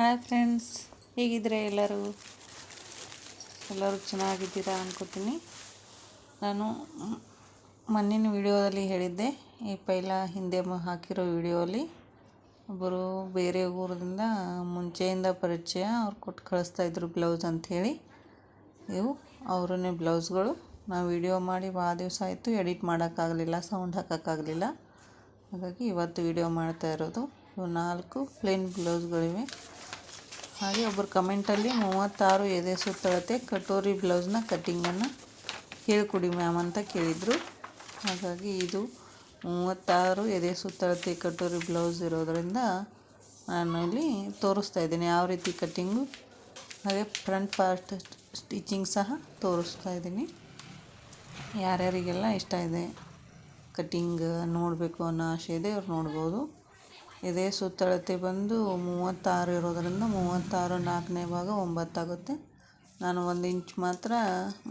Hi friends, ಹೇಗಿದ್ದೀರಾ? ಎಲ್ಲರೂ ಚೆನ್ನಾಗಿದ್ದೀರಾ ಅನ್ಕೋತೀನಿ. ನಾನು ಮೊನ್ನಿನ ವಿಡಿಯೋದಲ್ಲಿ ಹೇಳಿದ್ದೆ, ಈ ಹಿಂದೆ ಹಾಕಿರೋ ವಿಡಿಯೋಲಿ ಒಬ್ಬರು ಬೇರೆ ಊರಿಂದ ಮುಂಚೆಯಿಂದ ಪರಿಚಯ ಅವ್ರು ಕೊಟ್ಟು ಕಳಿಸ್ತಾಯಿದ್ರು ಬ್ಲೌಸ್ ಅಂಥೇಳಿ. ಇವು ಅವರನ್ನೇ ಬ್ಲೌಸ್ಗಳು. ನಾವು ವಿಡಿಯೋ ಮಾಡಿ ಭಾಳ ದಿವಸ ಆಯಿತು, ಎಡಿಟ್ ಮಾಡೋಕ್ಕಾಗಲಿಲ್ಲ, ಸೌಂಡ್ ಹಾಕೋಕ್ಕಾಗಲಿಲ್ಲ. ಹಾಗಾಗಿ ಇವತ್ತು ವಿಡಿಯೋ ಮಾಡ್ತಾ ಇರೋದು. ಇವು 4 ಪ್ಲೇನ್ ಬ್ಲೌಸ್ಗಳಿವೆ. ಹಾಗೆ ಒಬ್ಬರು ಕಮೆಂಟಲ್ಲಿ 36 ಎದೆ ಸುತ್ತಳತೆ ಕಟೋರಿ ಬ್ಲೌಸ್ನ ಕಟ್ಟಿಂಗನ್ನು ಹೇಳ್ಕೊಡಿ ಮ್ಯಾಮ್ ಅಂತ ಕೇಳಿದರು. ಹಾಗಾಗಿ ಇದು 36 ಎದೆ ಸುತ್ತಳತೆ ಕಟೋರಿ ಬ್ಲೌಸ್ ಇರೋದರಿಂದ ನಾನು ಇಲ್ಲಿ ತೋರಿಸ್ತಾ ಇದ್ದೀನಿ ಯಾವ ರೀತಿ ಕಟ್ಟಿಂಗು, ಹಾಗೆ ಫ್ರಂಟ್ ಪಾರ್ಟ್ ಸ್ಟಿಚಿಂಗ್ ಸಹ ತೋರಿಸ್ತಾ ಇದ್ದೀನಿ. ಯಾರ್ಯಾರಿಗೆಲ್ಲ ಇಷ್ಟ ಇದೆ ಕಟ್ಟಿಂಗ್ ನೋಡಬೇಕು ಅನ್ನೋ ಆಸೆ ಇದೆ ಅವ್ರು ನೋಡ್ಬೋದು. ಎದೆ ಸುತ್ತಳತೆ ಬಂದು 36 ಇರೋದರಿಂದ 36 4ನೇ ಭಾಗ 9 ಆಗುತ್ತೆ. ನಾನು 1 ಇಂಚ್ ಮಾತ್ರ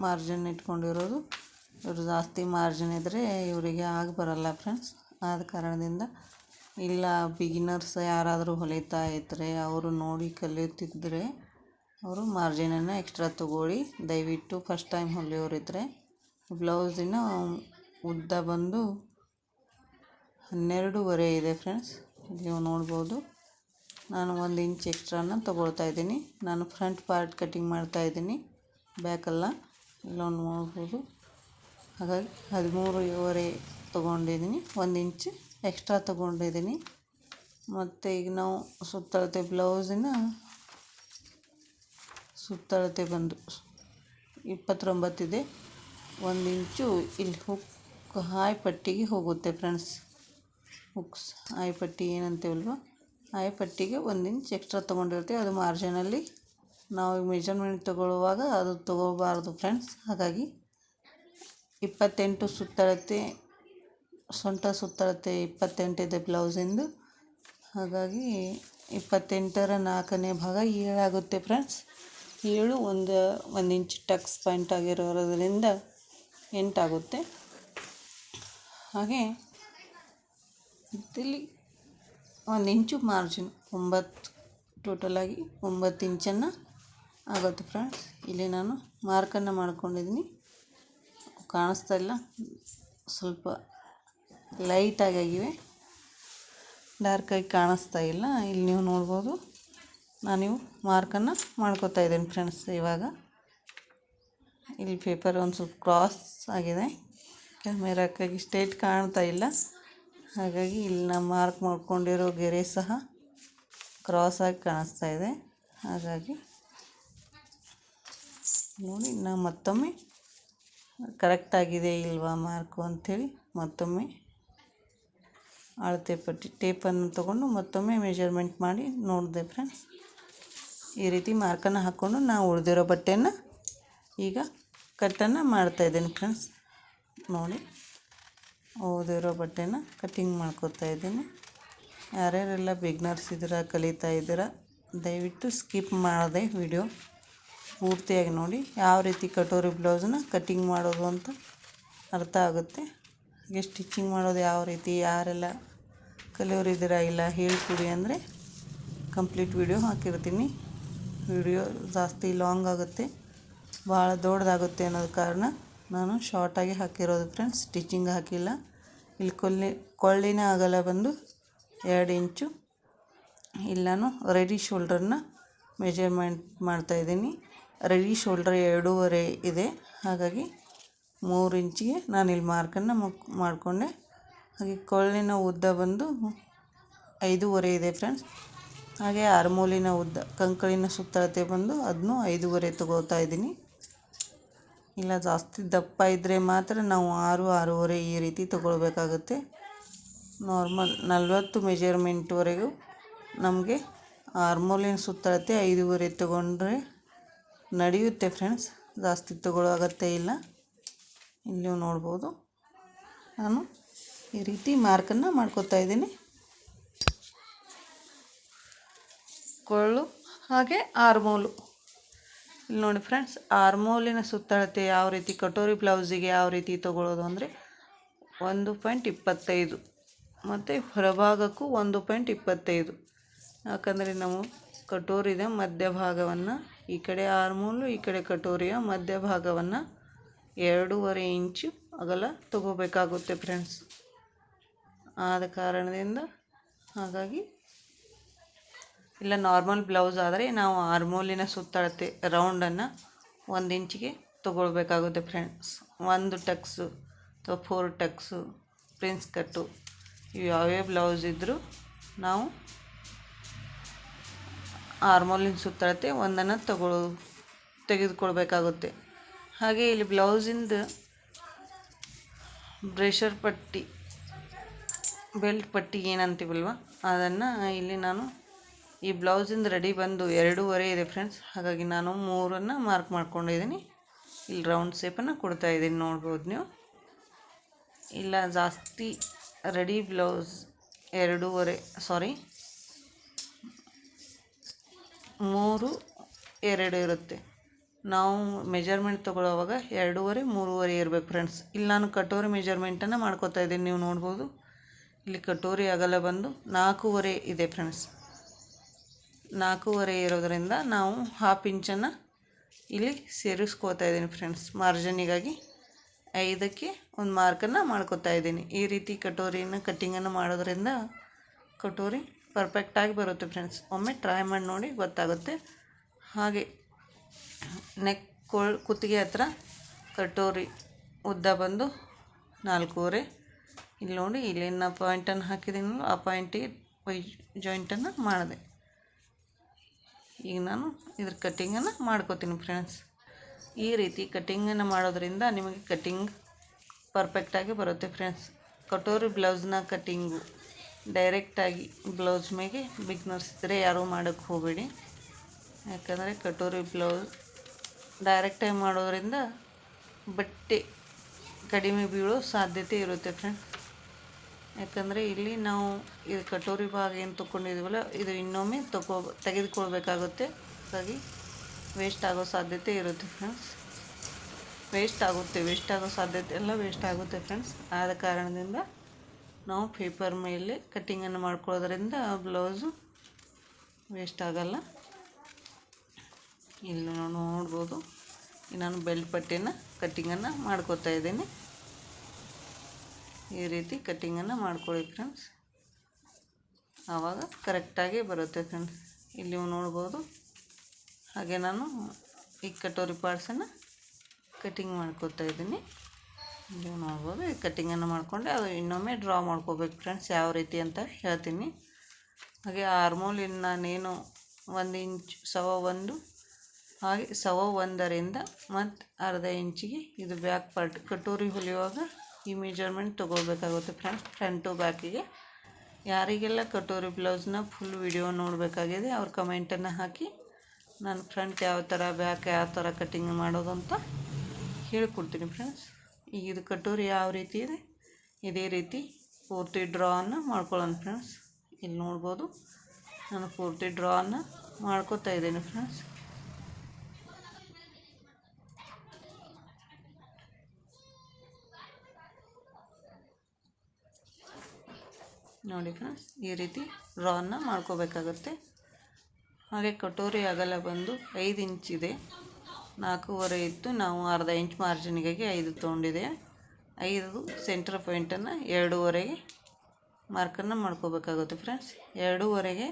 ಮಾರ್ಜಿನ್ ಇಟ್ಕೊಂಡಿರೋದು. ಇವರು ಜಾಸ್ತಿ ಮಾರ್ಜಿನ್ ಇದ್ದರೆ ಇವರಿಗೆ ಬರಲ್ಲ ಫ್ರೆಂಡ್ಸ್. ಆದ ಕಾರಣದಿಂದ ಇಲ್ಲ ಬಿಗಿನರ್ಸ್ ಯಾರಾದರೂ ಹೊಲಿತಾ ಇದ್ದರೆ ಅವರು ನೋಡಿ ಕಲಿಯುತ್ತಿದ್ದರೆ ಅವರು ಮಾರ್ಜಿನನ್ನು ಎಕ್ಸ್ಟ್ರಾ ತೊಗೊಳ್ಳಿ. ದಯವಿಟ್ಟು ಫಸ್ಟ್ ಟೈಮ್ ಹೊಲಿಯೋರಿದ್ದರೆ. ಬ್ಲೌಸಿನ ಉದ್ದ ಬಂದು 12.5 ಇದೆ ಫ್ರೆಂಡ್ಸ್. ನೀವು ನೋಡ್ಬೋದು. ನಾನು 1 ಇಂಚ್ ಎಕ್ಸ್ಟ್ರಾನ ತೊಗೊಳ್ತಾ ಇದ್ದೀನಿ. ನಾನು ಫ್ರಂಟ್ ಪಾರ್ಟ್ ಕಟ್ಟಿಂಗ್ ಮಾಡ್ತಾಯಿದ್ದೀನಿ, ಬ್ಯಾಕಲ್ಲ. ಇಲ್ಲೊಂದು ನೋಡ್ಬೋದು. ಹಾಗಾಗಿ 13.5 ತೊಗೊಂಡಿದ್ದೀನಿ, 1 ಇಂಚ್ ಎಕ್ಸ್ಟ್ರಾ ತೊಗೊಂಡಿದ್ದೀನಿ. ಮತ್ತು ಈಗ ನಾವು ಸುತ್ತಳತೆ ಬ್ಲೌಸಿನ ಸುತ್ತಳತೆ ಬಂದು 29 ಇದೆ. 1 ಇಂಚು ಇಲ್ಲಿ ಹಾಯ್ ಪಟ್ಟಿಗೆ ಹೋಗುತ್ತೆ ಫ್ರೆಂಡ್ಸ್. ಹುಕ್ಸ್ ಆಯ್ ಪಟ್ಟಿ ಏನಂತೇವಲ್ವ, ಆಯ್ ಪಟ್ಟಿಗೆ 1 ಇಂಚ್ ಎಕ್ಸ್ಟ್ರಾ ತೊಗೊಂಡಿರ್ತೀವಿ. ಅದು ಮಾರ್ಜಿನಲ್ಲಿ ನಾವು ಮೆಜರ್ಮೆಂಟ್ ತೊಗೊಳ್ಳುವಾಗ ಅದು ತೊಗೋಬಾರ್ದು ಫ್ರೆಂಡ್ಸ್. ಹಾಗಾಗಿ 28 ಸುತ್ತಳತೆ, ಸೊಂಟ ಸುತ್ತಳತೆ 28 ಇದೆ ಬ್ಲೌಸಿಂದು. ಹಾಗಾಗಿ 28ರ 4ನೇ ಭಾಗ 7 ಆಗುತ್ತೆ ಫ್ರೆಂಡ್ಸ್. 7 1 ಇಂಚ್ ಟಕ್ಸ್ ಪಾಯಿಂಟ್ ಆಗಿರೋದ್ರಿಂದ 8 ಆಗುತ್ತೆ. ಹಾಗೆ ಇಲ್ಲಿ 1 ಇಂಚು ಮಾರ್ಜಿನ್ 9, ಟೋಟಲಾಗಿ 9 ಇಂಚನ್ನು ಆಗುತ್ತೆ ಫ್ರೆಂಡ್ಸ್. ಇಲ್ಲಿ ನಾನು ಮಾರ್ಕನ್ನು ಮಾಡ್ಕೊಂಡಿದ್ದೀನಿ. ಕಾಣಿಸ್ತಾ ಇಲ್ಲ, ಸ್ವಲ್ಪ ಲೈಟಾಗಿವೆ, ಡಾರ್ಕಾಗಿ ಕಾಣಿಸ್ತಾ ಇಲ್ಲ. ಇಲ್ಲಿ ನೀವು ನೋಡ್ಬೋದು. ನಾನು ಮಾರ್ಕನ್ನು ಮಾಡ್ಕೋತಾ ಇದ್ದೀನಿ ಫ್ರೆಂಡ್ಸ್. ಇವಾಗ ಇಲ್ಲಿ ಪೇಪರ್ ಒಂದು ಸ್ವಲ್ಪ ಕ್ರಾಸ್ ಆಗಿದೆ, ಕ್ಯಾಮೆರಾಕ್ಕಾಗಿ ಸ್ಟ್ರೇಟ್ ಕಾಣ್ತಾ ಇಲ್ಲ. ಹಾಗಾಗಿ ಇಲ್ಲಿ ನಾನು ಮಾರ್ಕ್ ಮಾಡ್ಕೊಂಡಿರೋ ಗೆರೆ ಸಹ ಕ್ರಾಸಾಗಿ ಕಾಣಿಸ್ತಾ ಇದೆ. ಹಾಗಾಗಿ ನೋಡಿ, ನಾನು ಮತ್ತೊಮ್ಮೆ ಕರೆಕ್ಟಾಗಿದೆ ಇಲ್ವಾ ಮಾರ್ಕು ಅಂಥೇಳಿ ಮತ್ತೊಮ್ಮೆ ಅಳತೆ ಪಟ್ಟಿ ಟೇಪನ್ನು ತೊಗೊಂಡು ಮತ್ತೊಮ್ಮೆ ಮೆಜರ್ಮೆಂಟ್ ಮಾಡಿ ನೋಡಿದೆ ಫ್ರೆಂಡ್ಸ್. ಈ ರೀತಿ ಮಾರ್ಕನ್ನು ಹಾಕ್ಕೊಂಡು ನಾವು ಉಳಿದಿರೋ ಬಟ್ಟೆಯನ್ನು ಈಗ ಕಟ್ಟನ್ನು ಮಾಡ್ತಾಯಿದ್ದೀನಿ ಫ್ರೆಂಡ್ಸ್. ನೋಡಿ, ಉಳಿದಿರೋ ಬಟ್ಟೆನ ಕಟ್ಟಿಂಗ್ ಮಾಡ್ಕೋತಾ ಇದ್ದೀನಿ. ಯಾರ್ಯಾರೆಲ್ಲ ಬಿಗ್ನರ್ಸ್ ಇದ್ದೀರಾ, ಕಲಿತಾ ಇದ್ದೀರಾ, ದಯವಿಟ್ಟು ಸ್ಕಿಪ್ ಮಾಡದೆ ವಿಡಿಯೋ ಪೂರ್ತಿಯಾಗಿ ನೋಡಿ. ಯಾವ ರೀತಿ ಕಟೋರಿ ಬ್ಲೌಸನ್ನ ಕಟ್ಟಿಂಗ್ ಮಾಡೋದು ಅಂತ ಅರ್ಥ ಆಗುತ್ತೆ. ಹಾಗೆ ಸ್ಟಿಚಿಂಗ್ ಮಾಡೋದು ಯಾವ ರೀತಿ, ಯಾರೆಲ್ಲ ಕಲಿಯೋರಿದ್ದೀರಾ ಇಲ್ಲ ಹೇಳ್ಕೊಡಿ ಅಂದರೆ ಕಂಪ್ಲೀಟ್ ವಿಡಿಯೋ ಹಾಕಿರ್ತೀನಿ. ವಿಡಿಯೋ ಜಾಸ್ತಿ ಲಾಂಗ್ ಆಗುತ್ತೆ, ಭಾಳ ದೊಡ್ಡದಾಗುತ್ತೆ ಅನ್ನೋದು ಕಾರಣ ನಾನು ಶಾರ್ಟಾಗಿ ಹಾಕಿರೋದು ಫ್ರೆಂಡ್ಸ್. ಸ್ಟಿಚಿಂಗ್ ಹಾಕಿಲ್ಲ. ಇಲ್ಲಿ ಕೊಳ್ಳಿನ ಅಗಲ ಬಂದು 2 ಇಂಚು. ಇಲ್ಲಿ ನಾನು ರೆಡಿ ಶೋಲ್ಡ್ರನ್ನ ಮೆಜರ್ಮೆಂಟ್ ಮಾಡ್ತಾಯಿದ್ದೀನಿ. ರೆಡಿ ಶೋಲ್ಡ್ರ್ 2.5 ಇದೆ. ಹಾಗಾಗಿ 3 ಇಂಚಿಗೆ ನಾನಿಲ್ಲಿ ಮಾರ್ಕನ್ನು ಮಾಡಿಕೊಂಡೆ. ಹಾಗೆ ಕೊಳ್ಳಿನ ಉದ್ದ ಬಂದು 5.5 ಇದೆ ಫ್ರೆಂಡ್ಸ್. ಹಾಗೆ ಆರ್ಮೋಲಿನ ಉದ್ದ, ಕಂಕಳಿನ ಸುತ್ತಳತೆ ಬಂದು ಅದನ್ನು 5.5 ತೊಗೋತಾ ಇದ್ದೀನಿ. ಇಲ್ಲ ಜಾಸ್ತಿ ದಪ್ಪ ಇದ್ದರೆ ಮಾತ್ರ ನಾವು 6, 6.5 ಈ ರೀತಿ ತೊಗೊಳ್ಬೇಕಾಗುತ್ತೆ. ನಾರ್ಮಲ್ 40 ಮೆಜರ್ಮೆಂಟ್ವರೆಗೂ ನಮಗೆ ಆರ್ಮೋಲಿನ ಸುತ್ತಳತೆ 5.5 ತೊಗೊಂಡ್ರೆ ನಡೆಯುತ್ತೆ ಫ್ರೆಂಡ್ಸ್. ಜಾಸ್ತಿ ತೊಗೊಳ್ಳೋ ಅಗತ್ಯ ಇಲ್ಲ. ಇಲ್ಲಿ ನೀವು ನೋಡ್ಬೋದು. ನಾನು ಈ ರೀತಿ ಮಾರ್ಕನ್ನು ಮಾಡ್ಕೋತಾ ಇದ್ದೀನಿ. ಕೊಳ್ಳು ಹಾಗೆ ಆರ್ಮೋಲು. ಇಲ್ಲಿ ನೋಡಿ ಫ್ರೆಂಡ್ಸ್, ಆರ್ಮೋಲಿನ ಸುತ್ತಳತೆ ಯಾವ ರೀತಿ ಕಟೋರಿ ಬ್ಲೌಸಿಗೆ ಯಾವ ರೀತಿ ತೊಗೊಳ್ಳೋದು ಅಂದರೆ 1.25 ಮತ್ತು ಹೊರಭಾಗಕ್ಕೂ 1.25. ಯಾಕಂದರೆ ನಾವು ಕಟೋರಿದ ಮಧ್ಯಭಾಗವನ್ನು, ಈ ಕಡೆ ಆರ್ಮೋಲು ಈ ಕಡೆ ಕಟೋರಿಯ ಮಧ್ಯಭಾಗವನ್ನು 2.5 ಇಂಚು ಅಗಲ ತಗೋಬೇಕಾಗುತ್ತೆ ಫ್ರೆಂಡ್ಸ್. ಆದ ಕಾರಣದಿಂದ ಹಾಗಾಗಿ ಇಲ್ಲ ನಾರ್ಮಲ್ ಬ್ಲೌಸ್ ಆದರೆ ನಾವು ಆರ್ಮೋಲಿನ ಸುತ್ತಳತೆ ರೌಂಡನ್ನು 1 ಇಂಚಿಗೆ ತಗೊಳ್ಬೇಕಾಗುತ್ತೆ ಫ್ರೆಂಡ್ಸ್. 1 ಟಕ್ಸು ಅಥವಾ 4 ಟಕ್ಸು, ಪ್ರಿನ್ಸ್ ಕಟ್ಟು, ಇವು ಯಾವ್ಯಾವ ಬ್ಲೌಸ್ ಇದ್ದರೂ ನಾವು ಆರ್ಮೋಲಿನ ಸುತ್ತಳತೆ ಒಂದನ್ನು ತೆಗೆದುಕೊಳ್ಬೇಕಾಗುತ್ತೆ. ಹಾಗೆ ಇಲ್ಲಿ ಬ್ಲೌಸಿಂದ ಬ್ರೇಷರ್ ಪಟ್ಟಿ, ಬೆಲ್ಟ್ ಪಟ್ಟಿ ಏನಂತೀವಲ್ವ ಅದನ್ನು ಇಲ್ಲಿ ನಾನು ಈ ಬ್ಲೌಸಿಂದ ರೆಡಿ ಬಂದು 2.5 ಇದೆ ಫ್ರೆಂಡ್ಸ್. ಹಾಗಾಗಿ ನಾನು 3 ಮಾರ್ಕ್ ಮಾಡ್ಕೊಂಡಿದ್ದೀನಿ. ಇಲ್ಲಿ ರೌಂಡ್ ಶೇಪನ್ನು ಕೊಡ್ತಾಯಿದ್ದೀನಿ, ನೋಡ್ಬೋದು ನೀವು. ಇಲ್ಲ ಜಾಸ್ತಿ ರೆಡಿ ಬ್ಲೌಸ್ 3.2 ಇರುತ್ತೆ. ನಾವು ಮೆಜರ್ಮೆಂಟ್ ತೊಗೊಳ್ಳೋವಾಗ 2.5 3.5 ಇರಬೇಕು ಫ್ರೆಂಡ್ಸ್. ಇಲ್ಲಿ ನಾನು ಕಟೋರಿ ಮೆಜರ್ಮೆಂಟನ್ನು ಮಾಡ್ಕೋತಾ ಇದ್ದೀನಿ, ನೀವು ನೋಡ್ಬೋದು. ಇಲ್ಲಿ ಕಟೋರಿ ಅಗಲ ಬಂದು 4.5 ಇದೆ ಫ್ರೆಂಡ್ಸ್. 4.5 ಇರೋದರಿಂದ ನಾವು 1/2 ಇಂಚನ್ನು ಇಲ್ಲಿ ಸೇರಿಸ್ಕೋತಾ ಇದ್ದೀನಿ ಫ್ರೆಂಡ್ಸ್. ಮಾರ್ಜಿನಿಗಾಗಿ 5ಕ್ಕೆ ಒಂದು ಮಾರ್ಕನ್ನು ಮಾಡ್ಕೋತಾ ಇದ್ದೀನಿ. ಈ ರೀತಿ ಕಟ್ಟಿಂಗನ್ನು ಮಾಡೋದ್ರಿಂದ ಕಟೋರಿ ಪರ್ಫೆಕ್ಟಾಗಿ ಬರುತ್ತೆ ಫ್ರೆಂಡ್ಸ್. ಒಮ್ಮೆ ಟ್ರೈ ಮಾಡಿ ನೋಡಿ, ಗೊತ್ತಾಗುತ್ತೆ. ಹಾಗೆ ಕುತ್ತಿಗೆ ಹತ್ರ ಕಟೋರಿ ಉದ್ದ ಬಂದು 4.5. ಇಲ್ಲಿ ನೋಡಿ, ಇಲ್ಲಿನ ಪಾಯಿಂಟನ್ನು ಹಾಕಿದ್ದೀನಲ್ಲ, ಆ ಪಾಯಿಂಟಿಗೆ ಜಾಯಿಂಟನ್ನು ಮಾಡಿದೆ. ಈಗ ನಾನು ಇದ್ರ ಕಟ್ಟಿಂಗನ್ನು ಮಾಡ್ಕೋತೀನಿ ಫ್ರೆಂಡ್ಸ್. ಈ ರೀತಿ ಕಟ್ಟಿಂಗನ್ನು ಮಾಡೋದ್ರಿಂದ ನಿಮಗೆ ಕಟ್ಟಿಂಗ್ ಪರ್ಫೆಕ್ಟಾಗಿ ಬರುತ್ತೆ ಫ್ರೆಂಡ್ಸ್. ಕಟೋರಿ ಬ್ಲೌಸ್ನ ಕಟ್ಟಿಂಗು ಡೈರೆಕ್ಟಾಗಿ ಬ್ಲೌಸ್ ಮೇಲೆ ಬಿಗ್ನರ್ಸ್ ಇದ್ದರೆ ಯಾರೂ ಮಾಡೋಕ್ಕೆ ಹೋಗಬೇಡಿ. ಯಾಕಂದರೆ ಕಟೋರಿ ಬ್ಲೌಸ್ ಡೈರೆಕ್ಟಾಗಿ ಮಾಡೋದ್ರಿಂದ ಬಟ್ಟೆ ಕಡಿಮೆ ಬೀಳೋ ಸಾಧ್ಯತೆ ಇರುತ್ತೆ ಫ್ರೆಂಡ್ಸ್. ಯಾಕಂದರೆ ಇಲ್ಲಿ ನಾವು ಇದು ಕಟೋರಿ ಭಾಗ ಏನು ತೊಗೊಂಡಿದ್ದೀವಲ್ಲ, ಇದು ಇನ್ನೊಮ್ಮೆ ತೆಗೆದುಕೊಳ್ಬೇಕಾಗುತ್ತೆ. ಹಾಗಾಗಿ ವೇಸ್ಟ್ ಆಗೋ ಸಾಧ್ಯತೆ ಇರುತ್ತೆ ಫ್ರೆಂಡ್ಸ್. ವೇಸ್ಟ್ ಆಗೋ ಸಾಧ್ಯತೆ ಎಲ್ಲ ವೇಸ್ಟ್ ಆಗುತ್ತೆ ಫ್ರೆಂಡ್ಸ್. ಆದ ಕಾರಣದಿಂದ ನಾವು ಪೇಪರ್ ಮೇಲೆ ಕಟ್ಟಿಂಗನ್ನು ಮಾಡ್ಕೊಳ್ಳೋದ್ರಿಂದ ಬ್ಲೌಸು ವೇಸ್ಟ್ ಆಗಲ್ಲ. ಇಲ್ಲಿ ನೋಡ್ಬೋದು, ನಾನು ಬೆಲ್ಟ್ ಪಟ್ಟಿಯನ್ನು ಕಟ್ಟಿಂಗನ್ನು ಮಾಡ್ಕೋತಾ ಇದ್ದೀನಿ. ಈ ರೀತಿ ಕಟ್ಟಿಂಗನ್ನು ಮಾಡ್ಕೊಳ್ಳಿ ಫ್ರೆಂಡ್ಸ್, ಆವಾಗ ಕರೆಕ್ಟಾಗಿ ಬರುತ್ತೆ ಫ್ರೆಂಡ್ಸ್. ಇಲ್ಲಿ ನೀವು ನೋಡ್ಬೋದು. ಹಾಗೆ ನಾನು ಈ ಕಟೋರಿ ಪಾರ್ಟ್ಸನ್ನು ಕಟ್ಟಿಂಗ್ ಮಾಡ್ಕೋತಾ ಇದ್ದೀನಿ. ನೀವು ನೋಡ್ಬೋದು, ಈ ಕಟ್ಟಿಂಗನ್ನು ಮಾಡಿಕೊಂಡೆ ಅದು ಇನ್ನೊಮ್ಮೆ ಡ್ರಾ ಮಾಡ್ಕೋಬೇಕು ಫ್ರೆಂಡ್ಸ್. ಯಾವ ರೀತಿ ಅಂತ ಹೇಳ್ತೀನಿ. ಹಾಗೆ ಆರ್ಮೋಲಿನ ನಾನೇನು 1 ಇಂಚ್ 1.25 ಹಾಗೆ 1.25ರಿಂದ ಮತ್ತು ಅರ್ಧ ಇಂಚಿಗೆ ಇದು ಬ್ಯಾಕ್ ಪಾರ್ಟ್ ಕಟೋರಿ ಹೊಲಿಯುವಾಗ ಈ ಮೆಜರ್ಮೆಂಟ್ ತೊಗೊಳ್ಬೇಕಾಗುತ್ತೆ ಫ್ರೆಂಡ್ಸ್, ಫ್ರಂಟ್ ಟು ಬ್ಯಾಕಿಗೆ. ಯಾರಿಗೆಲ್ಲ ಕಟೋರಿ ಬ್ಲೌಸ್ನ ಫುಲ್ ವಿಡಿಯೋ ನೋಡಬೇಕಾಗಿದೆ ಅವ್ರ ಕಮೆಂಟನ್ನು ಹಾಕಿ, ನಾನು ಫ್ರಂಟ್ ಯಾವ ಥರ ಬ್ಯಾಕ್ ಯಾವ ಥರ ಕಟ್ಟಿಂಗ್ ಮಾಡೋದು ಅಂತ ಹೇಳ್ಕೊಡ್ತೀನಿ ಫ್ರೆಂಡ್ಸ್. ಈಗ ಇದು ಕಟೋರಿ ಯಾವ ರೀತಿ ಇದೆ ಇದೇ ರೀತಿ ಪೂರ್ತಿ ಡ್ರಾವನ್ನು ಮಾಡ್ಕೊಳ್ಳೋಣ ಫ್ರೆಂಡ್ಸ್. ಇಲ್ಲಿ ನೋಡ್ಬೋದು, ನಾನು ಪೂರ್ತಿ ಡ್ರಾವನ್ನು ಮಾಡ್ಕೋತಾ ಇದ್ದೀನಿ ಫ್ರೆಂಡ್ಸ್. ನೋಡಿ ಫ್ರೆಂಡ್ಸ್, ಈ ರೀತಿ ಡ್ರಾವನ್ನು ಮಾಡ್ಕೋಬೇಕಾಗುತ್ತೆ. ಹಾಗೆ ಕಟೋರಿ ಅಗಲ ಬಂದು 5 ಇಂಚಿದೆ, 4.5 ಇತ್ತು. ನಾವು ಅರ್ಧ ಇಂಚ್ ಮಾರ್ಜಿನಿಗಾಗಿ 5 ತೊಗೊಂಡಿದೆ. 5 ಸೆಂಟರ್ ಪಾಯಿಂಟನ್ನು 2.5ಗೆ ಮಾರ್ಕನ್ನು ಮಾಡ್ಕೋಬೇಕಾಗುತ್ತೆ ಫ್ರೆಂಡ್ಸ್. 2.5ಗೆ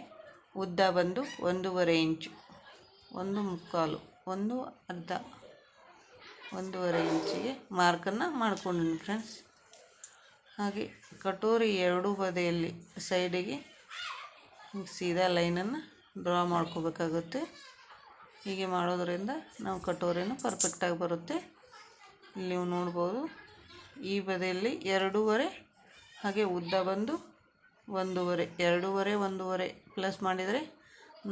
ಉದ್ದ ಬಂದು 1.5 ಇಂಚು, 1.25 1.5 ಇಂಚಿಗೆ ಮಾರ್ಕನ್ನು ಮಾಡ್ಕೊಂಡಿನಿ ಫ್ರೆಂಡ್ಸ್. ಹಾಗೆ ಕಟೋರಿ 2 ಬದಿಯಲ್ಲಿ ಸೈಡಿಗೆ ಸೀದಾ ಲೈನನ್ನು ಡ್ರಾ ಮಾಡ್ಕೋಬೇಕಾಗುತ್ತೆ. ಹೀಗೆ ಮಾಡೋದರಿಂದ ನಾವು ಕಟೋರಿನ ಪರ್ಫೆಕ್ಟಾಗಿ ಬರುತ್ತೆ. ಇಲ್ಲಿ ನೀವು ನೋಡ್ಬೋದು, ಈ ಬದಿಯಲ್ಲಿ 2.5 ಹಾಗೆ ಉದ್ದ ಬಂದು 1.5, 2.5 1.5 ಪ್ಲಸ್ ಮಾಡಿದರೆ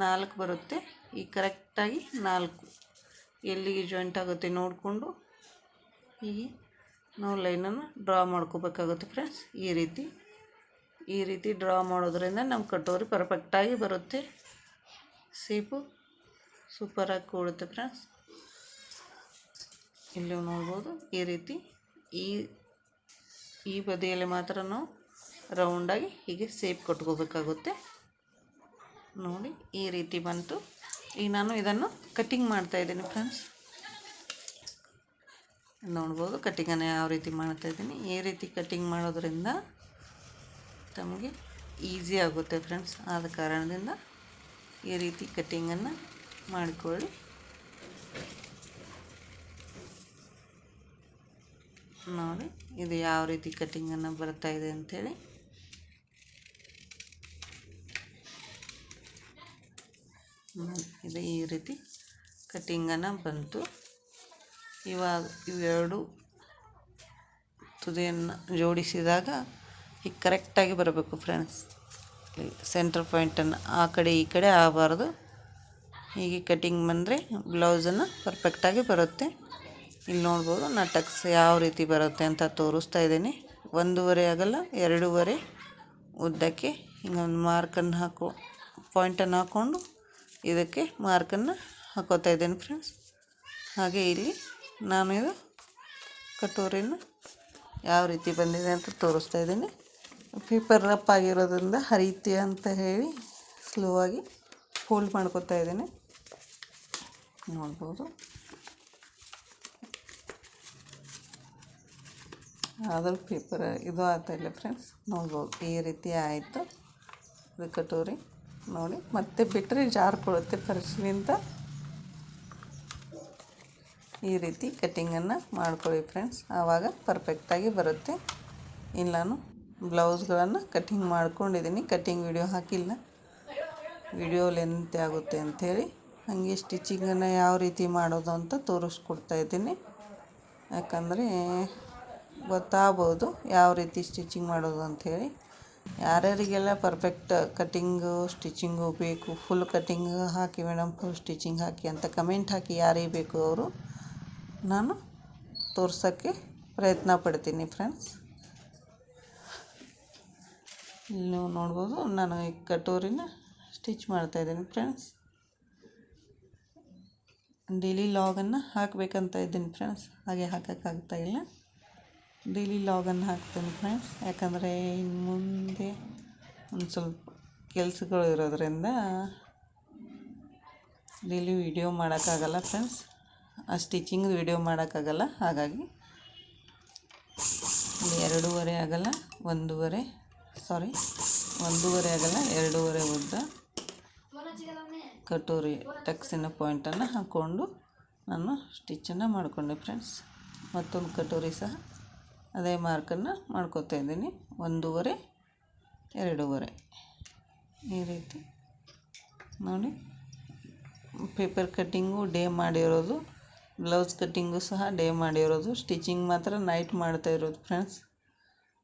4 ಬರುತ್ತೆ. ಈ ಕರೆಕ್ಟಾಗಿ 4 ಎಲ್ಲಿಗೆ ಜಾಯಿಂಟ್ ಆಗುತ್ತೆ ನೋಡಿಕೊಂಡು ಹೀಗೆ ನಾವು ಲೈನನ್ನು ಡ್ರಾ ಮಾಡ್ಕೋಬೇಕಾಗುತ್ತೆ ಫ್ರೆಂಡ್ಸ್. ಈ ರೀತಿ ಡ್ರಾ ಮಾಡೋದ್ರಿಂದ ನಮ್ಮ ಕಟೋರಿ ಪರ್ಫೆಕ್ಟಾಗಿ ಬರುತ್ತೆ. ಶೇಪು ಸೂಪರಾಗಿ ಕೂಡುತ್ತೆ ಫ್ರೆಂಡ್ಸ್. ಇಲ್ಲಿ ನೋಡ್ಬೋದು, ಈ ರೀತಿ ಈ ಬದಿಯಲ್ಲಿ ಮಾತ್ರ ನಾವು ರೌಂಡಾಗಿ ಹೀಗೆ ಶೇಪ್ ಕೊಟ್ಕೋಬೇಕಾಗುತ್ತೆ. ನೋಡಿ ಈ ರೀತಿ ಬಂತು. ಈಗ ನಾನು ಇದನ್ನು ಕಟ್ಟಿಂಗ್ ಮಾಡ್ತಾಯಿದ್ದೀನಿ ಫ್ರೆಂಡ್ಸ್. ನೋಡ್ಬೋದು ಕಟ್ಟಿಂಗನ್ನು ಯಾವ ರೀತಿ ಮಾಡ್ತಾಯಿದ್ದೀನಿ. ಈ ರೀತಿ ಕಟ್ಟಿಂಗ್ ಮಾಡೋದ್ರಿಂದ ತಮಗೆ ಈಸಿ ಆಗುತ್ತೆ ಫ್ರೆಂಡ್ಸ್. ಆದ ಕಾರಣದಿಂದ ಈ ರೀತಿ ಕಟ್ಟಿಂಗನ್ನು ಮಾಡಿಕೊಳ್ಳಿ. ನೋಡಿ ಇದು ಯಾವ ರೀತಿ ಕಟ್ಟಿಂಗನ್ನು ಬರ್ತಾಯಿದೆ ಅಂಥೇಳಿ. ಇದು ಈ ರೀತಿ ಕಟ್ಟಿಂಗನ್ನು ಬಂತು. ಇವಾಗ ಇವೆರಡು ತುದಿಯನ್ನು ಜೋಡಿಸಿದಾಗ ಈಗ ಕರೆಕ್ಟಾಗಿ ಬರಬೇಕು ಫ್ರೆಂಡ್ಸ್. ಸೆಂಟರ್ ಪಾಯಿಂಟನ್ನು ಆ ಕಡೆ ಈ ಕಡೆ ಆಗಬಾರ್ದು. ಹೀಗೆ ಕಟ್ಟಿಂಗ್ ಬಂದರೆ ಬ್ಲೌಸನ್ನು ಪರ್ಫೆಕ್ಟಾಗಿ ಬರುತ್ತೆ. ಇಲ್ಲಿ ನೋಡ್ಬೋದು ನಾ ಟಕ್ಸ್ ಯಾವ ರೀತಿ ಬರುತ್ತೆ ಅಂತ ತೋರಿಸ್ತಾ ಇದ್ದೀನಿ. 1.5 ಅಗಲ 2.5 ಉದ್ದಕ್ಕೆ ಹಿಂಗೊಂದು ಮಾರ್ಕನ್ನು ಪಾಯಿಂಟನ್ನು ಹಾಕ್ಕೊಂಡು ಇದಕ್ಕೆ ಮಾರ್ಕನ್ನು ಹಾಕೋತಾ ಇದ್ದೇನೆ ಫ್ರೆಂಡ್ಸ್. ಹಾಗೆ ಇಲ್ಲಿ ನಾನು ಇದು ಕಟೋರಿನ ಯಾವ ರೀತಿ ಬಂದಿದೆ ಅಂತ ತೋರಿಸ್ತಾ ಇದ್ದೀನಿ. ಪೇಪರ್ ರಫ್ ಆಗಿರೋದ್ರಿಂದ ಹರಿಯುತ್ತೆ ಅಂತ ಹೇಳಿ ಸ್ಲೋ ಆಗಿ ಫೋಲ್ಡ್ ಮಾಡ್ಕೊತಾ ಇದ್ದೀನಿ. ನೋಡ್ಬೋದು ಆದರೂ ಪೇಪರ್ ಇದು ಆಗ್ತಾಯಿಲ್ಲ ಫ್ರೆಂಡ್ಸ್. ನೋಡ್ಬೋದು ಈ ರೀತಿ ಆಯಿತು ಇದು ಕಟೋರಿ. ನೋಡಿ ಮತ್ತೆ ಬಿಟ್ಟರೆ ಜಾರ್ಕೊಳ್ಳುತ್ತೆ ಪರ್ಚಿನಿಂದ. ಈ ರೀತಿ ಕಟ್ಟಿಂಗನ್ನು ಮಾಡ್ಕೊಳ್ಳಿ ಫ್ರೆಂಡ್ಸ್, ಆವಾಗ ಪರ್ಫೆಕ್ಟಾಗಿ ಬರುತ್ತೆ. ಇಲ್ಲಿ ನಾನು ಬ್ಲೌಸ್ಗಳನ್ನು ಕಟ್ಟಿಂಗ್ ಮಾಡ್ಕೊಂಡಿದ್ದೀನಿ. ಕಟ್ಟಿಂಗ್ ವಿಡಿಯೋ ಹಾಕಿಲ್ಲ, ವಿಡಿಯೋ ಲೆಂತ್ ಆಗುತ್ತೆ ಅಂಥೇಳಿ. ಹಾಗೆ ಸ್ಟಿಚಿಂಗನ್ನು ಯಾವ ರೀತಿ ಮಾಡೋದು ಅಂತ ತೋರಿಸ್ಕೊಡ್ತಾ ಇದ್ದೀನಿ. ಯಾಕಂದರೆ ಗೊತ್ತಾಗ್ಬೋದು ಯಾವ ರೀತಿ ಸ್ಟಿಚಿಂಗ್ ಮಾಡೋದು ಅಂಥೇಳಿ. ಯಾರ್ಯಾರಿಗೆಲ್ಲ ಪರ್ಫೆಕ್ಟ್ ಕಟ್ಟಿಂಗು ಸ್ಟಿಚಿಂಗು ಬೇಕು, ಫುಲ್ ಕಟ್ಟಿಂಗ್ ಹಾಕಿ ಮೇಡಮ್, ಫುಲ್ ಸ್ಟಿಚಿಂಗ್ ಹಾಕಿ ಅಂತ ಕಮೆಂಟ್ ಹಾಕಿ ಯಾರಿಗೆ ಬೇಕು ಅವರು ನಾನು ತೋರ್ಸೋಕ್ಕೆ ಪ್ರಯತ್ನ ಪಡ್ತೀನಿ ಫ್ರೆಂಡ್ಸ್. ಇಲ್ಲಿ ನೀವು ನೋಡ್ಬೋದು ನಾನು ಈ ಕಟೋರಿನ ಸ್ಟಿಚ್ ಮಾಡ್ತಾಯಿದ್ದೀನಿ ಫ್ರೆಂಡ್ಸ್. ಡೈಲಿ ಲಾಗನ್ನು ಹಾಕಬೇಕಂತ ಇದ್ದೀನಿ ಫ್ರೆಂಡ್ಸ್, ಹಾಗೆ ಹಾಕೋಕ್ಕಾಗ್ತಾಯಿಲ್ಲ. ಡೈಲಿ ಲಾಗನ್ನು ಹಾಕ್ತೀನಿ ಫ್ರೆಂಡ್ಸ್. ಯಾಕಂದರೆ ಇನ್ನು ಮುಂದೆ ಒಂದು ಸ್ವಲ್ಪ ಕೆಲಸಗಳು ಇರೋದ್ರಿಂದ ಡೈಲಿ ವಿಡಿಯೋ ಮಾಡೋಕ್ಕಾಗಲ್ಲ ಫ್ರೆಂಡ್ಸ್. ಆ ಸ್ಟಿಚಿಂಗ್ ವಿಡಿಯೋ ಮಾಡೋಕ್ಕಾಗಲ್ಲ. ಹಾಗಾಗಿ 2.5 ಅಗಲ 1.5 ಅಗಲ 2.5 ಉದ್ದ ಕಟೋರಿ ಟಕ್ಸಿನ ಪಾಯಿಂಟನ್ನು ಹಾಕ್ಕೊಂಡು ನಾನು ಸ್ಟಿಚ್ಚನ್ನು ಮಾಡಿಕೊಂಡೆ ಫ್ರೆಂಡ್ಸ್. ಮತ್ತೊಂದು ಕಟೋರಿ ಸಹ ಅದೇ ಮಾರ್ಕನ್ನು ಮಾಡ್ಕೋತಾ ಇದ್ದೀನಿ. 1.5 2.5 ಈ ರೀತಿ ನೋಡಿ. ಪೇಪರ್ ಕಟ್ಟಿಂಗು ಡೇ ಮಾಡಿರೋದು, ಬ್ಲೌಸ್ ಕಟ್ಟಿಂಗು ಸಹ ಡೇ ಮಾಡಿರೋದು. ಸ್ಟಿಚಿಂಗ್ ಮಾತ್ರ ನೈಟ್ ಮಾಡ್ತಾ ಇರೋದು ಫ್ರೆಂಡ್ಸ್.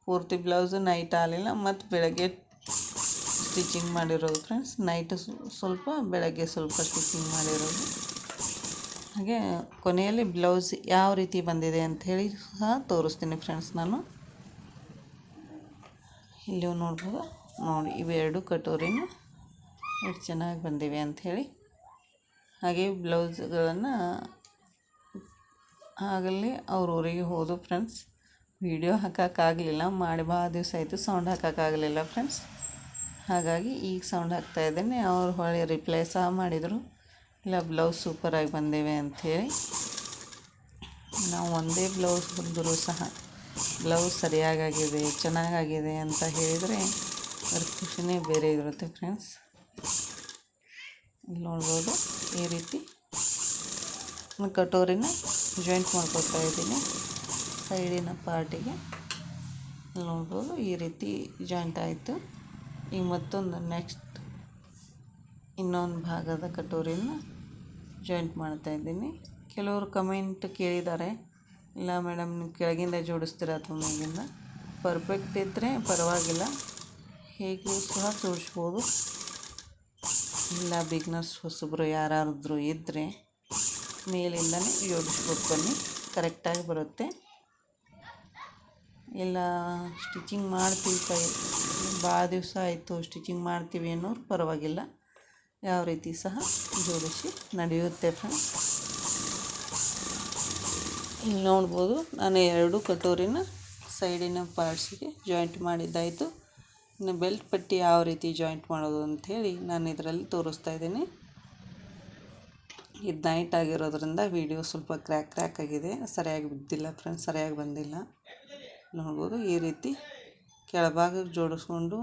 ಪೂರ್ತಿ ಬ್ಲೌಸು ನೈಟ್ ಆಗಲಿಲ್ಲ, ಮತ್ತು ಬೆಳಗ್ಗೆ ಸ್ಟಿಚಿಂಗ್ ಮಾಡಿರೋದು ಫ್ರೆಂಡ್ಸ್. ನೈಟು ಸ್ವಲ್ಪ, ಬೆಳಗ್ಗೆ ಸ್ವಲ್ಪ ಸ್ಟಿಚಿಂಗ್ ಮಾಡಿರೋದು. ಹಾಗೆ ಕೊನೆಯಲ್ಲಿ ಬ್ಲೌಸ್ ಯಾವ ರೀತಿ ಬಂದಿದೆ ಅಂಥೇಳಿ ಸಹ ತೋರಿಸ್ತೀನಿ ಫ್ರೆಂಡ್ಸ್ ನಾನು. ಇಲ್ಲಿ ನೋಡ್ಬೋದು ನೋಡಿ, ಇವೆರಡು ಕಟೋರಿನ ಎಷ್ಟು ಚೆನ್ನಾಗಿ ಬಂದಿವೆ ಅಂಥೇಳಿ. ಹಾಗೆ ಬ್ಲೌಸ್ಗಳನ್ನು ಆಗಲೇ ಅವ್ರ ಊರಿಗೆ ಹೋದು ಫ್ರೆಂಡ್ಸ್. ವಿಡಿಯೋ ಹಾಕೋಕ್ಕಾಗಲಿಲ್ಲ, ಮಾಡಿ ಭಾಳ ದಿವಸ ಆಯಿತು, ಸೌಂಡ್ ಹಾಕೋಕ್ಕಾಗಲಿಲ್ಲ ಫ್ರೆಂಡ್ಸ್. ಹಾಗಾಗಿ ಈಗ ಸೌಂಡ್ ಹಾಕ್ತಾಯಿದ್ದೇನೆ. ಅವ್ರು ಹೊಳ್ಳಿ ರಿಪ್ಲೈ ಸಹ ಮಾಡಿದರು, ಇಲ್ಲ ಬ್ಲೌಸ್ ಸೂಪರಾಗಿ ಬಂದಿವೆ ಅಂಥೇಳಿ. ನಾವು ಒಂದೇ ಬ್ಲೌಸ್ ಬಂದರೂ ಸಹ ಬ್ಲೌಸ್ ಸರಿಯಾಗಿದೆ, ಚೆನ್ನಾಗಾಗಿದೆ ಅಂತ ಹೇಳಿದರೆ ಅದ್ರ ಖುಷಿನೇ ಬೇರೆ ಇರುತ್ತೆ ಫ್ರೆಂಡ್ಸ್. ಇಲ್ಲಿ ನೋಡ್ಬೋದು ಈ ರೀತಿ ಕಟೋರಿನ ಜಾಯಿಂಟ್ ಮಾಡ್ಕೊತಾ ಇದ್ದೀನಿ ಸೈಡಿನ ಪಾರ್ಟಿಗೆ. ನೋಡ್ಬೋದು ಈ ರೀತಿ ಜಾಯಿಂಟ್ ಆಯಿತು. ಈಗ ಮತ್ತೊಂದು ನೆಕ್ಸ್ಟ್ ಇನ್ನೊಂದು ಭಾಗದ ಕಟೋರಿನ ಜಾಯಿಂಟ್ ಮಾಡ್ತಾಯಿದ್ದೀನಿ. ಕೆಲವರು ಕಮೆಂಟ್ ಕೇಳಿದ್ದಾರೆ, ಇಲ್ಲ ಮೇಡಮ್ ನೀವು ಕೆಳಗಿಂದ ಜೋಡಿಸ್ತೀರಾ ಅಥವಾ ಮೇಲಿಂದ. ಪರ್ಫೆಕ್ಟ್ ಇದ್ದರೆ ಪರವಾಗಿಲ್ಲ, ಹೇಗೂ ಸಹ ಜೋಡಿಸ್ಬೋದು. ಇಲ್ಲ ಬಿಗ್ನರ್ಸ್ ಹೊಸಬ್ರು ಯಾರಾದರೂ ಇದ್ದರೆ ಮೇಲಿಂದನೇ ಜೋಡಿಸ್ಬೇಕು, ಬನ್ನಿ ಕರೆಕ್ಟಾಗಿ ಬರುತ್ತೆ. ಇಲ್ಲ ಸ್ಟಿಚಿಂಗ್ ಮಾಡ್ತೀವಿ, ಭಾಳ ದಿವಸ ಆಯಿತು ಸ್ಟಿಚಿಂಗ್ ಮಾಡ್ತೀವಿ ಅನ್ನೋರು ಪರವಾಗಿಲ್ಲ, ಯಾವ ರೀತಿ ಸಹ ಜೋಡಿಸಿ ನಡೆಯುತ್ತೆ ಫ್ರೆಂಡ್ಸ್. ಇಲ್ಲಿ ನೋಡ್ಬೋದು ನಾನು 2 ಕಟೋರಿನ ಸೈಡಿನ ಪಾರ್ಟ್ಸಿಗೆ ಜಾಯಿಂಟ್ ಮಾಡಿದ್ದಾಯಿತು. ಇನ್ನು ಬೆಲ್ಟ್ ಪಟ್ಟಿ ಯಾವ ರೀತಿ ಜಾಯಿಂಟ್ ಮಾಡೋದು ಅಂಥೇಳಿ ನಾನು ಇದರಲ್ಲಿ ತೋರಿಸ್ತಾ ಇದ್ದೀನಿ. ಇದು ನೈಟ್ ಆಗಿರೋದ್ರಿಂದ ವಿಡಿಯೋ ಸ್ವಲ್ಪ ಕ್ರ್ಯಾಕ್ ಆಗಿದೆ, ಸರಿಯಾಗಿ ಬಿದ್ದಿಲ್ಲ ಫ್ರೆಂಡ್ಸ್, ಸರಿಯಾಗಿ ಬಂದಿಲ್ಲ. ನೋಡ್ಬೋದು ಈ ರೀತಿ ಕೆಳಭಾಗಕ್ಕೆ ಜೋಡಿಸ್ಕೊಂಡು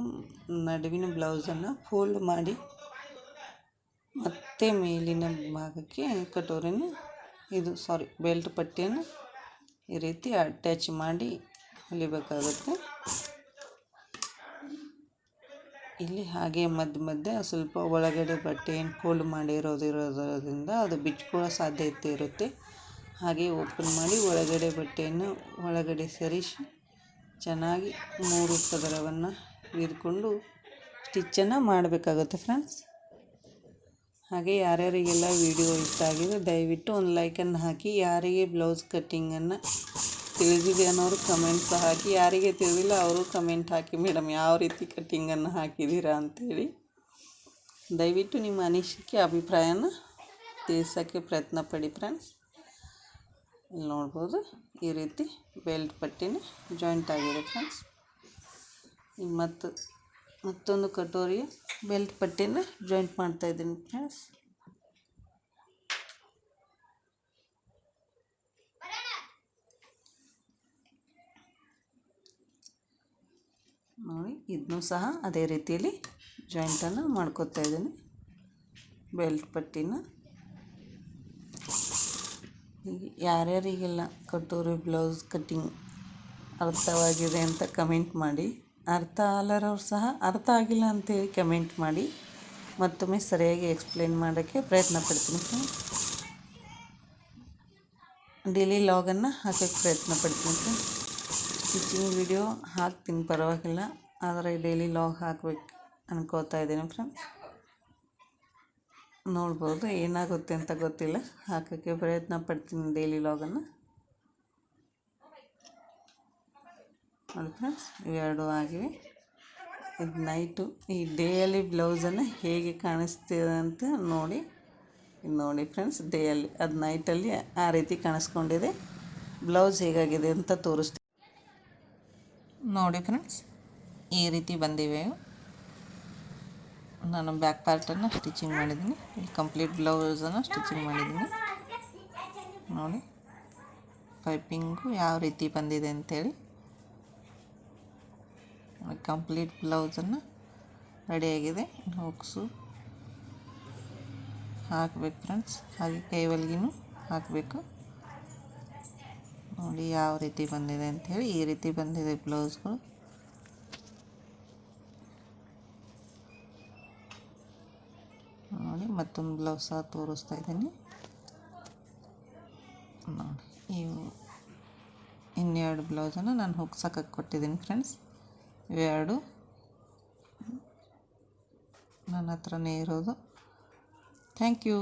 ನಡುವಿನ ಬ್ಲೌಸನ್ನು ಫೋಲ್ಡ್ ಮಾಡಿ ಮತ್ತೆ ಮೇಲಿನ ಭಾಗಕ್ಕೆ ಬೆಲ್ಟ್ ಪಟ್ಟಿಯನ್ನು ಈ ರೀತಿ ಅಟ್ಯಾಚ್ ಮಾಡಿ ಹೊಲಿಬೇಕಾಗುತ್ತೆ. ಇಲ್ಲಿ ಹಾಗೆ ಮಧ್ಯೆ ಸ್ವಲ್ಪ ಒಳಗಡೆ ಬಟ್ಟೆಯನ್ನು ಫೋಲ್ಡ್ ಮಾಡಿರೋದ್ರಿಂದ ಅದು ಬಿಚ್ಕೊಳ್ಳೋ ಸಾಧ್ಯತೆ ಇರುತ್ತೆ. ಹಾಗೆ ಓಪನ್ ಮಾಡಿ ಒಳಗಡೆ ಬಟ್ಟೆಯನ್ನು ಒಳಗಡೆ ಸರಿಸಿ ಚೆನ್ನಾಗಿ 3 ಪದರವನ್ನು ಹಿಡ್ಕೊಂಡು ಸ್ಟಿಚ್ಚನ್ನು ಮಾಡಬೇಕಾಗುತ್ತೆ ಫ್ರೆಂಡ್ಸ್. ಹಾಗೆ ಯಾರ್ಯಾರಿಗೆಲ್ಲ ವಿಡಿಯೋ ಇಷ್ಟ ಆಗಿದೆ ದಯವಿಟ್ಟು ಒಂದು ಲೈಕನ್ನು ಹಾಕಿ. ಯಾರಿಗೆ ಬ್ಲೌಸ್ ಕಟ್ಟಿಂಗನ್ನು ತಿಳಿದಿದೆ ಅನ್ನೋರು ಕಮೆಂಟ್ಸ್ ಹಾಕಿ, ಯಾರಿಗೆ ತಿಳಿದಿಲ್ಲ ಅವರು ಕಮೆಂಟ್ ಹಾಕಿ ಮೇಡಮ್ ಯಾವ ರೀತಿ ಕಟ್ಟಿಂಗನ್ನು ಹಾಕಿದ್ದೀರಾ ಅಂಥೇಳಿ. ದಯವಿಟ್ಟು ನಿಮ್ಮ ಅನಿಸಿಕೆ ಅಭಿಪ್ರಾಯನ ತಿಳಿಸೋಕ್ಕೆ ಪ್ರಯತ್ನ ಪಡಿ ಫ್ರೆಂಡ್ಸ್. ಇಲ್ಲಿ ನೋಡ್ಬೋದು ಈ ರೀತಿ ಬೆಲ್ಟ್ ಪಟ್ಟಿನ ಜಾಯಿಂಟ್ ಆಗಿದೆ ಫ್ರೆಂಡ್ಸ್. ಈಗ ಮತ್ತೊಂದು ಕಟೋರಿಯ ಬೆಲ್ಟ್ ಪಟ್ಟಿನ ಜಾಯಿಂಟ್ ಮಾಡ್ತಾಯಿದ್ದೀನಿ ಫ್ರೆಂಡ್ಸ್. ನೋಡಿ ಇದನ್ನು ಸಹ ಅದೇ ರೀತಿಯಲ್ಲಿ ಜಾಯಿಂಟನ್ನು ಮಾಡ್ಕೊತಾ ಇದ್ದೀನಿ ಬೆಲ್ಟ್ ಪಟ್ಟಿನ. ಯಾರ್ಯಾರಿಗೆಲ್ಲ ಕಟೋರಿ ಬ್ಲೌಸ್ ಕಟ್ಟಿಂಗ್ ಅರ್ಥವಾಗಿದೆ ಅಂತ ಕಮೆಂಟ್ ಮಾಡಿ. ಅರ್ಥ ಆಗಲಾರವ್ರು ಸಹ ಅರ್ಥ ಆಗಿಲ್ಲ ಅಂತೇಳಿ ಕಮೆಂಟ್ ಮಾಡಿ, ಮತ್ತೊಮ್ಮೆ ಸರಿಯಾಗಿ ಎಕ್ಸ್ಪ್ಲೇನ್ ಮಾಡೋಕ್ಕೆ ಪ್ರಯತ್ನ ಪಡ್ತೀನಿ. ಡೈಲಿ ಲಾಗನ್ನು ಹಾಕೋಕ್ಕೆ ಪ್ರಯತ್ನ ಪಡ್ತೀನಿ. ಸ್ಟಿಚಿಂಗ್ ವಿಡಿಯೋ ಹಾಕ್ತೀನಿ ಪರವಾಗಿಲ್ಲ, ಆದರೆ ಡೈಲಿ ಲಾಗ್ ಹಾಕಬೇಕು ಅನ್ಕೋತಾ ಇದ್ದೀನಿ ಫ್ರೆಂಡ್ಸ್. ನೋಡ್ಬೋದು ಏನಾಗುತ್ತೆ ಅಂತ ಗೊತ್ತಿಲ್ಲ, ಹಾಕೋಕ್ಕೆ ಪ್ರಯತ್ನ ಪಡ್ತೀನಿ ಡೈಲಿ ಲಾಗನ್ನು. ನೋಡಿ ಫ್ರೆಂಡ್ಸ್ ಇವೆರಡು ಆಗಿವೆ. ಇದು ನೈಟು ಈ ಡೇಯಲ್ಲಿ ಬ್ಲೌಸನ್ನು ಹೇಗೆ ಕಾಣಿಸ್ತಿದೆ ಅಂತ ನೋಡಿ. ಇದು ನೋಡಿ ಫ್ರೆಂಡ್ಸ್ ಡೇಯಲ್ಲಿ, ಅದು ನೈಟಲ್ಲಿ ಆ ರೀತಿ ಕಾಣಿಸ್ಕೊಂಡಿದೆ. ಬ್ಲೌಸ್ ಹೇಗಾಗಿದೆ ಅಂತ ತೋರಿಸ್ತೀನಿ ನೋಡಿ ಫ್ರೆಂಡ್ಸ್. ಈ ರೀತಿ ಬಂದಿವೆ. ನಾನು ಬ್ಯಾಕ್ ಪಾರ್ಟನ್ನು ಸ್ಟಿಚಿಂಗ್ ಮಾಡಿದ್ದೀನಿ, ಇಲ್ಲಿ ಕಂಪ್ಲೀಟ್ ಬ್ಲೌಸನ್ನು ಸ್ಟಿಚಿಂಗ್ ಮಾಡಿದ್ದೀನಿ ನೋಡಿ. ಪೈಪಿಂಗು ಯಾವ ರೀತಿ ಬಂದಿದೆ ಅಂಥೇಳಿ ಕಂಪ್ಲೀಟ್ ಬ್ಲೌಸನ್ನು ರೆಡಿಯಾಗಿದೆ. ಹುಕ್ಸು ಹಾಕಬೇಕು ಫ್ರೆಂಡ್ಸ್, ಹಾಗೆ ಕೈ ಹೊಲಿಗೆನೂ ಹಾಕಬೇಕು. ನೋಡಿ ಯಾವ ರೀತಿ ಬಂದಿದೆ ಅಂಥೇಳಿ. ಈ ರೀತಿ ಬಂದಿದೆ ಬ್ಲೌಸ್ಗಳು. ನೋಡಿ ಮತ್ತೊಂದು ಬ್ಲೌಸ್ ಸಹ ತೋರಿಸ್ತಾ ಇದ್ದೀನಿ ನೋಡಿ. ಇನ್ನೆರಡು ಬ್ಲೌಸನ್ನು ನಾನು ಹುಕ್ಸಕ್ಕೆ ಕೊಟ್ಟಿದ್ದೀನಿ ಫ್ರೆಂಡ್ಸ್. ಇವೆರಡು ನನ್ನ ಹತ್ರನೇ ಇರೋದು. Thank you.